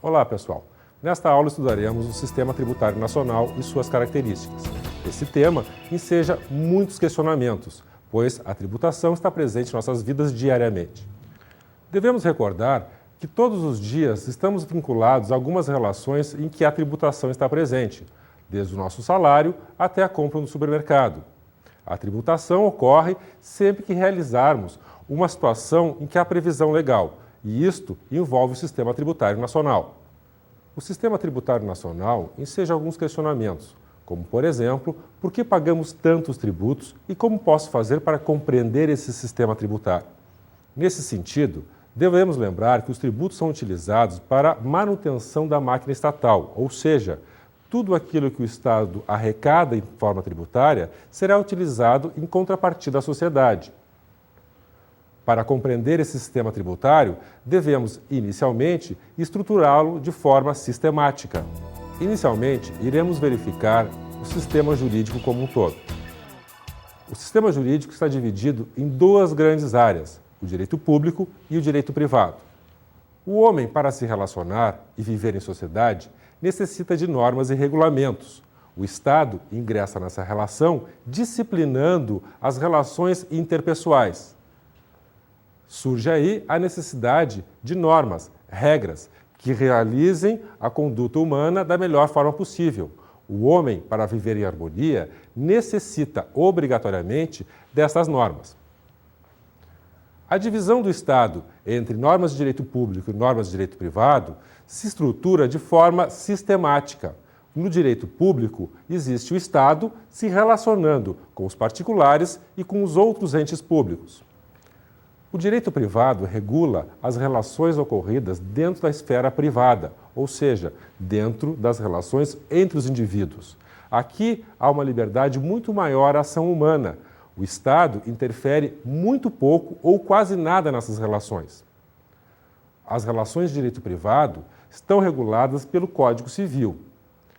Olá, pessoal! Nesta aula estudaremos o Sistema Tributário Nacional e suas características. Esse tema enseja muitos questionamentos, pois a tributação está presente em nossas vidas diariamente. Devemos recordar que todos os dias estamos vinculados a algumas relações em que a tributação está presente, desde o nosso salário até a compra no supermercado. A tributação ocorre sempre que realizarmos uma situação em que há previsão legal, e isto envolve o Sistema Tributário Nacional. O Sistema Tributário Nacional enseja alguns questionamentos, como, por exemplo, por que pagamos tantos tributos e como posso fazer para compreender esse sistema tributário? Nesse sentido, devemos lembrar que os tributos são utilizados para manutenção da máquina estatal, ou seja, tudo aquilo que o Estado arrecada em forma tributária será utilizado em contrapartida à sociedade. Para compreender esse sistema tributário, devemos, inicialmente, estruturá-lo de forma sistemática. Inicialmente, iremos verificar o sistema jurídico como um todo. O sistema jurídico está dividido em duas grandes áreas, o direito público e o direito privado. O homem, para se relacionar e viver em sociedade, necessita de normas e regulamentos. O Estado ingressa nessa relação disciplinando as relações interpessoais. Surge aí a necessidade de normas, regras, que realizem a conduta humana da melhor forma possível. O homem, para viver em harmonia, necessita obrigatoriamente dessas normas. A divisão do Estado entre normas de direito público e normas de direito privado se estrutura de forma sistemática. No direito público, existe o Estado se relacionando com os particulares e com os outros entes públicos. O direito privado regula as relações ocorridas dentro da esfera privada, ou seja, dentro das relações entre os indivíduos. Aqui há uma liberdade muito maior à ação humana. O Estado interfere muito pouco ou quase nada nessas relações. As relações de direito privado estão reguladas pelo Código Civil.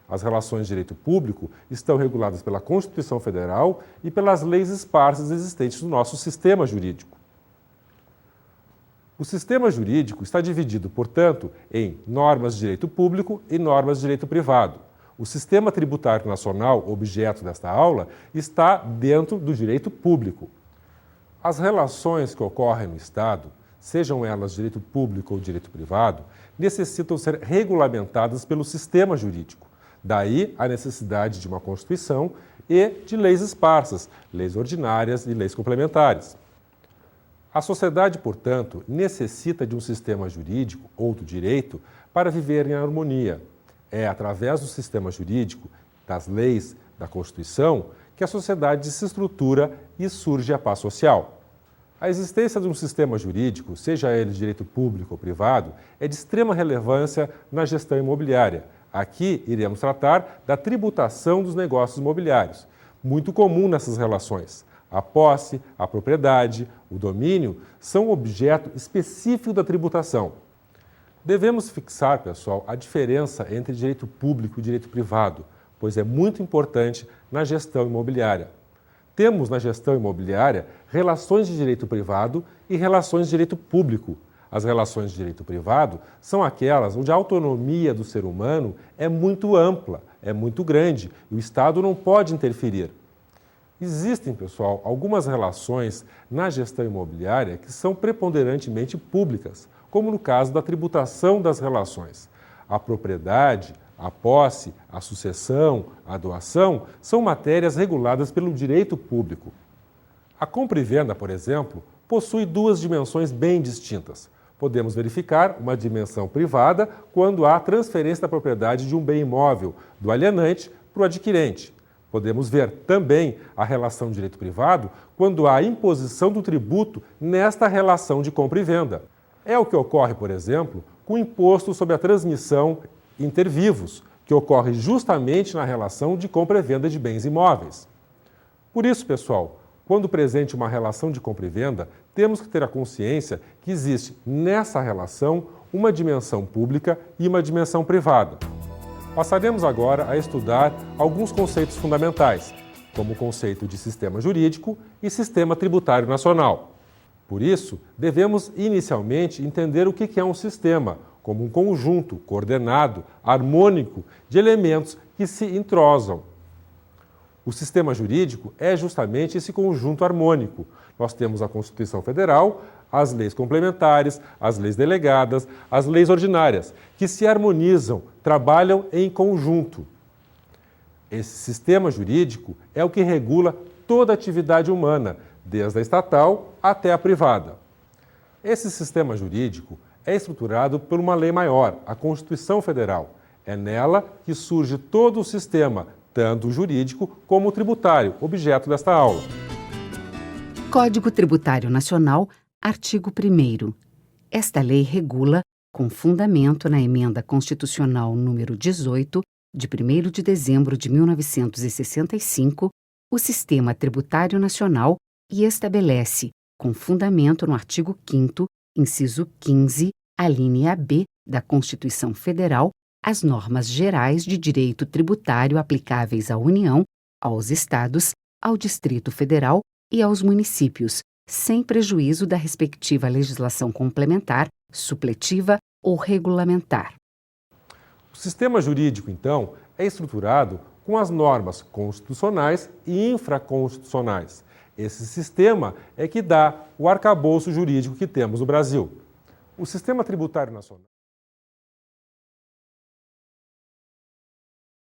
As relações de direito público estão reguladas pela Constituição Federal e pelas leis esparsas existentes no nosso sistema jurídico. O sistema jurídico está dividido, portanto, em normas de direito público e normas de direito privado. O Sistema Tributário Nacional, objeto desta aula, está dentro do direito público. As relações que ocorrem no Estado, sejam elas direito público ou direito privado, necessitam ser regulamentadas pelo sistema jurídico. Daí a necessidade de uma Constituição e de leis esparsas, leis ordinárias e leis complementares. A sociedade, portanto, necessita de um sistema jurídico ou do direito para viver em harmonia. É através do sistema jurídico, das leis, da Constituição, que a sociedade se estrutura e surge a paz social. A existência de um sistema jurídico, seja ele de direito público ou privado, é de extrema relevância na gestão imobiliária. Aqui iremos tratar da tributação dos negócios imobiliários, muito comum nessas relações. A posse, a propriedade, o domínio são objeto específico da tributação. Devemos fixar, pessoal, a diferença entre direito público e direito privado, pois é muito importante na gestão imobiliária. Temos na gestão imobiliária relações de direito privado e relações de direito público. As relações de direito privado são aquelas onde a autonomia do ser humano é muito ampla, é muito grande e o Estado não pode interferir. Existem, pessoal, algumas relações na gestão imobiliária que são preponderantemente públicas, como no caso da tributação das relações. A propriedade, a posse, a sucessão, a doação são matérias reguladas pelo direito público. A compra e venda, por exemplo, possui duas dimensões bem distintas. Podemos verificar uma dimensão privada quando há transferência da propriedade de um bem imóvel do alienante para o adquirente. Podemos ver também a relação de direito privado quando há imposição do tributo nesta relação de compra e venda. É o que ocorre, por exemplo, com o imposto sobre a transmissão inter vivos, que ocorre justamente na relação de compra e venda de bens imóveis. Por isso, pessoal, quando presente uma relação de compra e venda, temos que ter a consciência que existe nessa relação uma dimensão pública e uma dimensão privada. Passaremos agora a estudar alguns conceitos fundamentais, como o conceito de sistema jurídico e sistema tributário nacional. Por isso, devemos inicialmente entender o que é um sistema, como um conjunto coordenado, harmônico de elementos que se entrosam. O sistema jurídico é justamente esse conjunto harmônico. Nós temos a Constituição Federal, as leis complementares, as leis delegadas, as leis ordinárias, que se harmonizam, trabalham em conjunto. Esse sistema jurídico é o que regula toda a atividade humana, desde a estatal até a privada. Esse sistema jurídico é estruturado por uma lei maior, a Constituição Federal. É nela que surge todo o sistema, tanto o jurídico como o tributário, objeto desta aula. Código Tributário Nacional, artigo 1º. Esta lei regula, com fundamento na Emenda Constitucional número 18, de 1º de dezembro de 1965, o Sistema Tributário Nacional e estabelece, com fundamento no artigo 5º, inciso 15, alínea B da Constituição Federal, as normas gerais de direito tributário aplicáveis à União, aos Estados, ao Distrito Federal e aos municípios, sem prejuízo da respectiva legislação complementar, supletiva ou regulamentar. O sistema jurídico, então, é estruturado com as normas constitucionais e infraconstitucionais. Esse sistema é que dá o arcabouço jurídico que temos no Brasil. O Sistema Tributário Nacional